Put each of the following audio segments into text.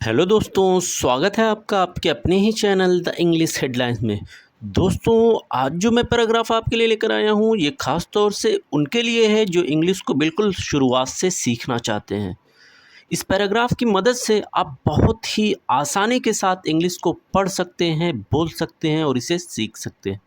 Hello दोस्तों, स्वागत है आपका आपके अपने ही चैनल द इंग्लिश हेडलाइंस में। दोस्तों, आज जो मैं पैराग्राफ आपके लिए लेकर आया हूँ ये ख़ास तौर से उनके लिए है जो इंग्लिश को बिल्कुल शुरुआत से सीखना चाहते हैं। इस पैराग्राफ की मदद से आप बहुत ही आसानी के साथ इंग्लिश को पढ़ सकते हैं, बोल सकते हैं और इसे सीख सकते हैं।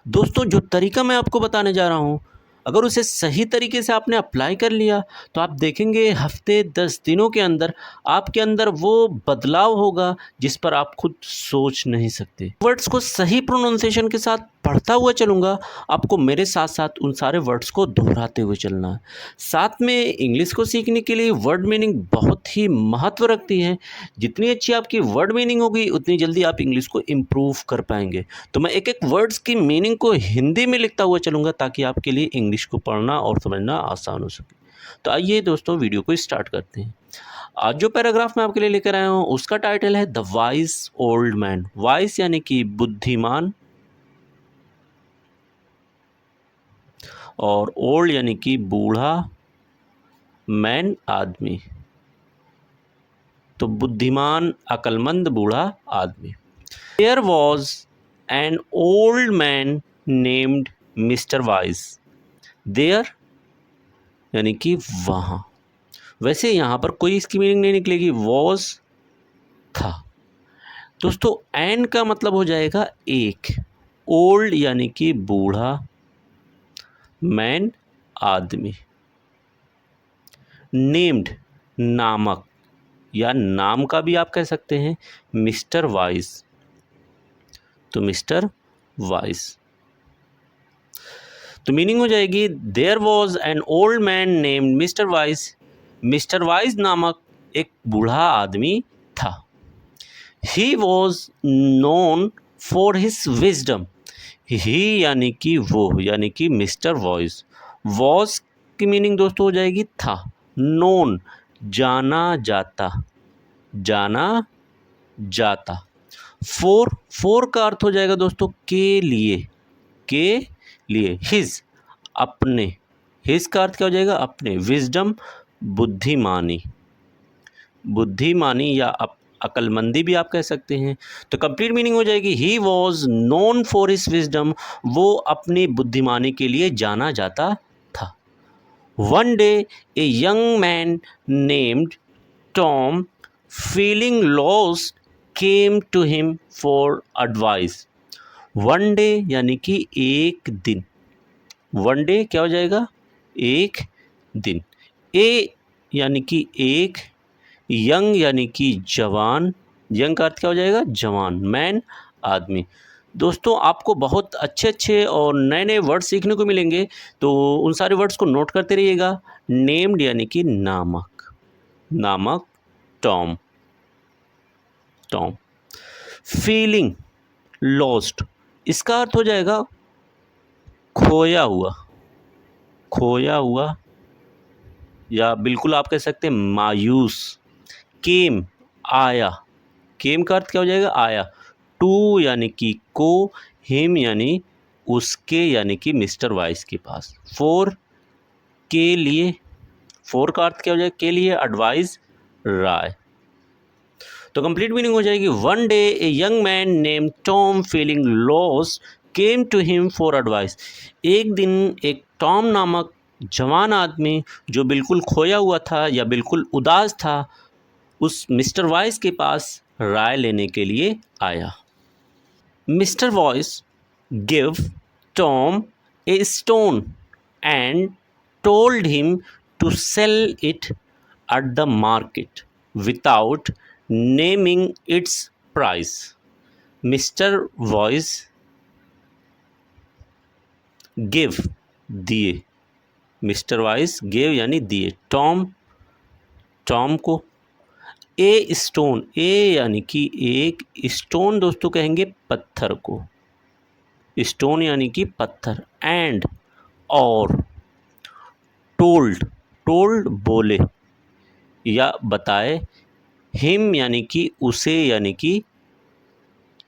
दोस्तों, जो तरीका मैं आपको बताने जा रहा हूँ, अगर उसे सही तरीके से आपने अप्लाई कर लिया तो आप देखेंगे हफ्ते 10 दिनों के अंदर आपके अंदर वो बदलाव होगा जिस पर आप खुद सोच नहीं सकते। वर्ड्स को सही प्रोनाउंसिएशन के साथ पढ़ता हुआ चलूँगा, आपको मेरे साथ साथ उन सारे वर्ड्स को दोहराते हुए चलना है। साथ में इंग्लिश को सीखने के लिए वर्ड मीनिंग बहुत ही महत्व रखती है। जितनी अच्छी आपकी वर्ड मीनिंग होगी उतनी जल्दी आप इंग्लिश को इम्प्रूव कर पाएंगे। तो मैं एक एक वर्ड्स की मीनिंग को हिंदी में लिखता हुआ चलूँगा ताकि आपके लिए इंग्लिश को पढ़ना और समझना आसान हो सके। तो आइए दोस्तों, वीडियो को स्टार्ट करते हैं। आज जो पैराग्राफ मैं आपके लिए लेकर आया हूँ उसका टाइटल है the wise old man. Wise यानी कि बुद्धिमान और ओल्ड यानी कि बूढ़ा, मैन आदमी। तो बुद्धिमान, अक्लमंद, बूढ़ा आदमी। There was an old man named mister Wise. There यानी कि वहाँ। वैसे यहाँ पर कोई इसकी मीनिंग नहीं निकलेगी, वॉज था। दोस्तों, एन का मतलब हो जाएगा एक, ओल्ड यानी कि बूढ़ा, मैन आदमी, नेम्ड नामक या नाम का भी आप कह सकते हैं, मिस्टर वाइज। तो मिस्टर वाइज तो मीनिंग हो जाएगी there was an old man named mister Wise. Mister Wise नामक एक बूढ़ा आदमी था। He was known for his wisdom. He यानी कि वो, यानी कि मिस्टर वॉइस। वॉज की मीनिंग दोस्तों हो जाएगी था। नोन जाना जाता, जाना जाता। फोर का अर्थ हो जाएगा दोस्तों के लिए, के लिए। हिज अपने, हिज का अर्थ क्या हो जाएगा अपने। विजडम बुद्धिमानी, बुद्धिमानी या अक्लमंदी भी आप कह सकते हैं। तो कंप्लीट मीनिंग हो जाएगी he was known for his wisdom. वो अपनी बुद्धिमानी के लिए जाना जाता था। One day a young man named Tom feeling lost came to him for advice. One day यानी कि एक दिन। वन डे क्या हो जाएगा एक दिन। ए यानी कि एक, यंग यानी कि जवान, यंग का अर्थ क्या हो जाएगा जवान, मैन आदमी। दोस्तों, आपको बहुत अच्छे अच्छे और नए नए वर्ड सीखने को मिलेंगे, तो उन सारे वर्ड्स को नोट करते रहिएगा। नेम्ड यानी कि नामक, नामक, टॉम, टॉम। फीलिंग लॉस्ट, इसका अर्थ हो जाएगा खोया हुआ, खोया हुआ या बिल्कुल आप कह सकते हैं मायूस। केम आया, केम का अर्थ क्या हो जाएगा आया। टू यानी कि को, हिम यानी उसके, यानी कि मिस्टर वाइस के पास। फोर के लिए, फोर का अर्थ क्या हो जाएगा के लिए, एडवाइस राय। तो कंप्लीट मीनिंग हो जाएगी one day a young man name Tom feeling lost came to him for advice. एक दिन एक टॉम नामक जवान आदमी जो बिल्कुल खोया हुआ था या बिल्कुल उदास था, उस मिस्टर वाइस के पास राय लेने के लिए आया। Mister Wise give Tom a stone and told him to sell it at the market without naming its price. Mister Wise give दिए, मिस्टर वाइस गिव यानी दिए टॉम, टॉम को ए स्टोन, ए यानी कि एक, स्टोन दोस्तों कहेंगे पत्थर को, स्टोन यानी कि पत्थर, एंड और, टोल्ड, टोल्ड बोले या बताए, हिम यानी कि उसे, यानी कि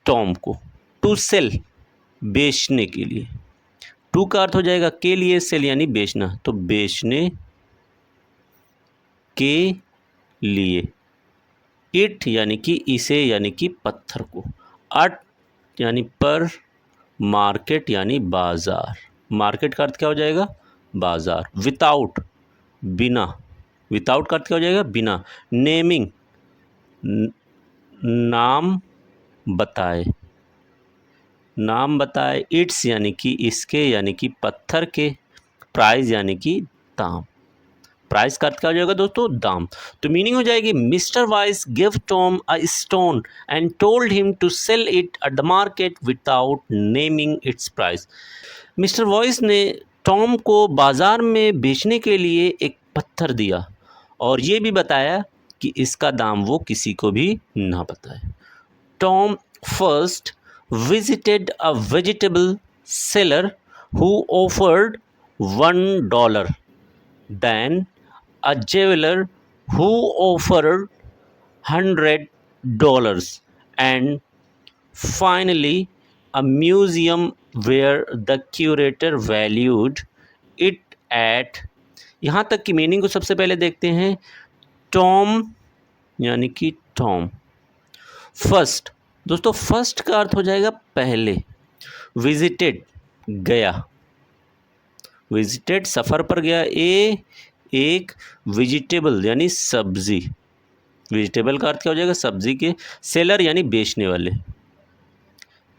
टॉम को, टू सेल बेचने के लिए। टू का अर्थ हो जाएगा के लिए, सेल यानी बेचना, तो बेचने के लिए। इट यानी कि इसे यानी कि पत्थर को, अट यानी पर, मार्केट यानी बाजार, मार्केट का अर्थ क्या हो जाएगा, बाजार। विदाउट बिना, विदाउट का अर्थ क्या हो जाएगा, बिना। नेमिंग नाम बताए, नाम बताए। इट्स यानी कि इसके यानी कि पत्थर के, प्राइस यानी कि दाम, प्राइस का अर्थ क्या हो जाएगा दोस्तों, दाम। तो मीनिंग हो जाएगी mister Wise give Tom a stone and told him to sell it at the market without naming its price. Mister Wise ने टॉम को बाजार में बेचने के लिए एक पत्थर दिया और ये भी बताया कि इसका दाम वो किसी को भी ना बताए। Tom first visited a vegetable seller who offered $1, then a jeweler who offered $100, and finally a museum where the curator valued it at। यहाँ तक की मीनिंग को सबसे पहले देखते हैं। टॉम यानी कि टॉम, फर्स्ट, दोस्तों फर्स्ट का अर्थ हो जाएगा पहले। विजिटेड गया, विजिटेड सफ़र पर गया। एक वेजिटेबल यानी सब्जी, वेजिटेबल का अर्थ क्या हो जाएगा, सब्जी के। सेलर यानी बेचने वाले,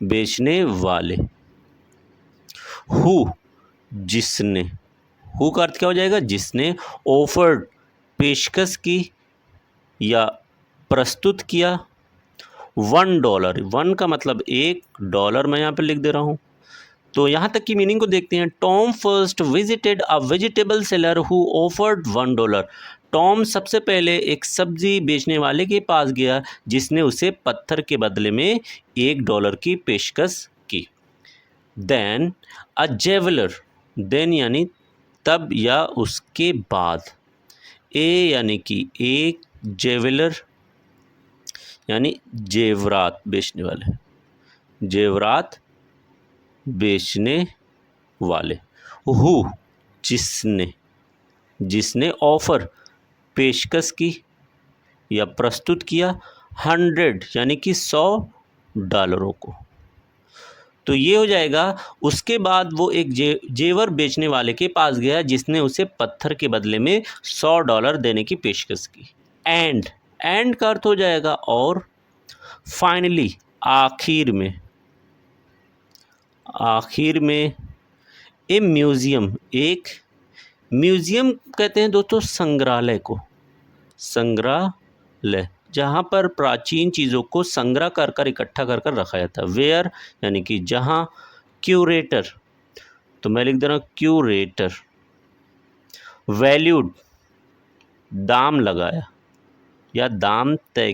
बेचने वाले। हु जिसने, हु का अर्थ क्या हो जाएगा, जिसने। ऑफर्ड पेशकश की या प्रस्तुत किया। $1, वन का मतलब $1, मैं यहाँ पे लिख दे रहा हूँ। तो यहाँ तक की मीनिंग को देखते हैं। Tom first visited a vegetable seller who offered $1। Tom सबसे पहले एक सब्जी बेचने वाले के पास गया जिसने उसे पत्थर के बदले में $1 की पेशकश की। देन अ जेवलर, देन यानी तब या उसके बाद। यानी कि एक, जेवलर यानी जेवरात बेचने वाले, जेवरात बेचने वाले। हु जिसने, जिसने। ऑफर पेशकश की या प्रस्तुत किया। 100 यानी कि $100 को। तो ये हो जाएगा। उसके बाद वो एक जेवर बेचने वाले के पास गया जिसने उसे पत्थर के बदले में $100 देने की पेशकश की। एंड का अर्थ हो जाएगा और। फाइनली आखिर में, आखिर में। ए म्यूज़ियम, एक म्यूज़ियम कहते हैं दोस्तों संग्रहालय को, संग्रहालय जहाँ पर प्राचीन चीज़ों को संग्रह कर कर इकट्ठा कर कर रखा जाता है। वेयर यानी कि जहाँ। क्यूरेटर, तो मैं लिख दे रहा हूँ क्यूरेटर। वैल्यूड दाम लगाया या दाम तय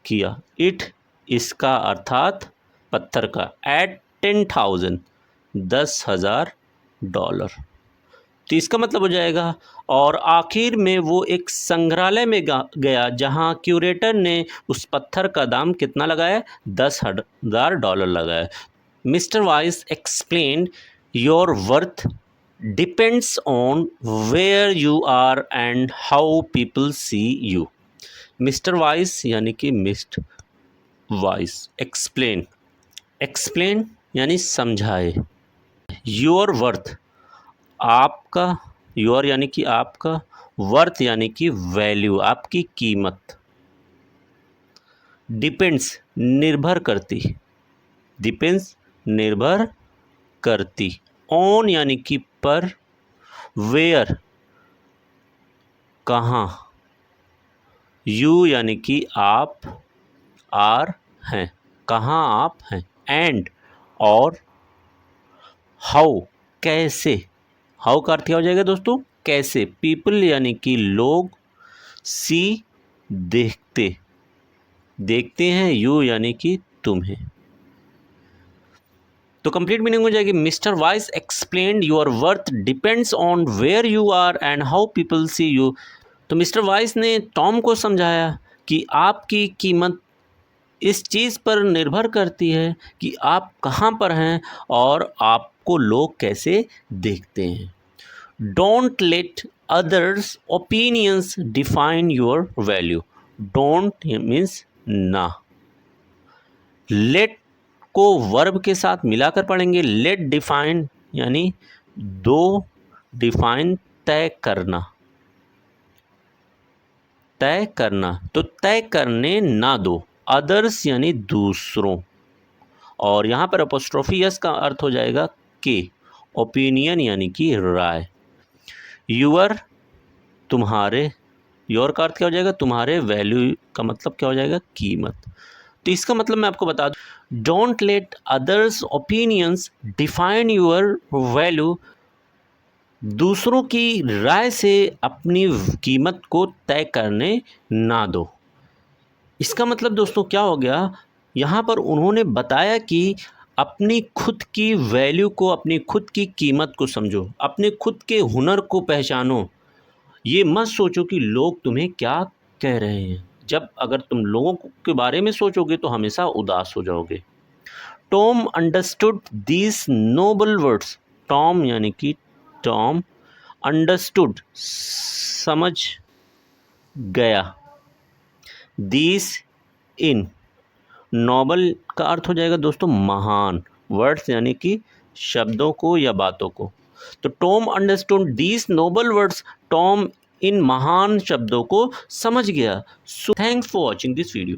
किया। इट इसका अर्थात पत्थर का। एट 10,000 $10,000। तो इसका मतलब हो जाएगा। और आखिर में वो एक संग्रहालय में गया जहाँ क्यूरेटर ने उस पत्थर का दाम कितना लगाया, $10,000 लगाया। Mister Wise explained your worth depends on where you are and how people see you. Mister Wise यानी कि मिस्टर वाइस एक्सप्लेन, एक्सप्लेन यानी समझाए। योर वर्थ आपका, योर यानी कि आपका, वर्थ यानी कि वैल्यू आपकी कीमत। डिपेंड्स निर्भर करती, डिपेंड्स निर्भर करती। ऑन यानी कि पर, वेयर कहाँ, यू यानी कि आप, आर हैं कहाँ आप हैं, एंड और, हाउ कैसे, हाउ का अर्थ क्या हो जाएगा दोस्तों, कैसे। पीपल यानी कि लोग, सी देखते, देखते हैं, यू यानी कि तुम्हें। तो कंप्लीट मीनिंग हो जाएगी mister Wise explained your worth depends on where you are and how people see you. तो मिस्टर वाइस ने टॉम को समझाया कि आपकी कीमत इस चीज़ पर निर्भर करती है कि आप कहाँ पर हैं और आपको लोग कैसे देखते हैं। Don't let others opinions define your value. Don't means ना. Let को वर्ब के साथ मिलाकर पढ़ेंगे. Let define यानी दो, डिफाइन तय करना, तय करना, तो तय करने ना दो. अदर्स यानी दूसरों, और यहाँ पर अपोस्ट्रोफी एस का अर्थ हो जाएगा के. ओपिनियन यानी कि राय. यूअर तुम्हारे, योर का अर्थ क्या हो जाएगा तुम्हारे. वैल्यू का मतलब क्या हो जाएगा कीमत. तो इसका मतलब मैं आपको बता दूं, don't let others opinions define your value. दूसरों की राय से अपनी कीमत को तय करने ना दो. इसका मतलब दोस्तों क्या हो गया, यहाँ पर उन्होंने बताया कि अपनी खुद की वैल्यू को, अपनी खुद की कीमत को समझो, अपने खुद के हुनर को पहचानो. ये मत सोचो कि लोग तुम्हें क्या कह रहे हैं. जब अगर तुम लोगों के बारे में सोचोगे तो हमेशा उदास हो जाओगे. Tom understood these noble words. Tom यानी कि टॉम, अंडरस्टूड समझ गया, दीज इन, नोबल का अर्थ हो जाएगा दोस्तों महान, वर्ड्स यानी कि शब्दों को या बातों को. तो Tom understood these noble words. Tom इन महान शब्दों को समझ गया. So thanks for watching this video.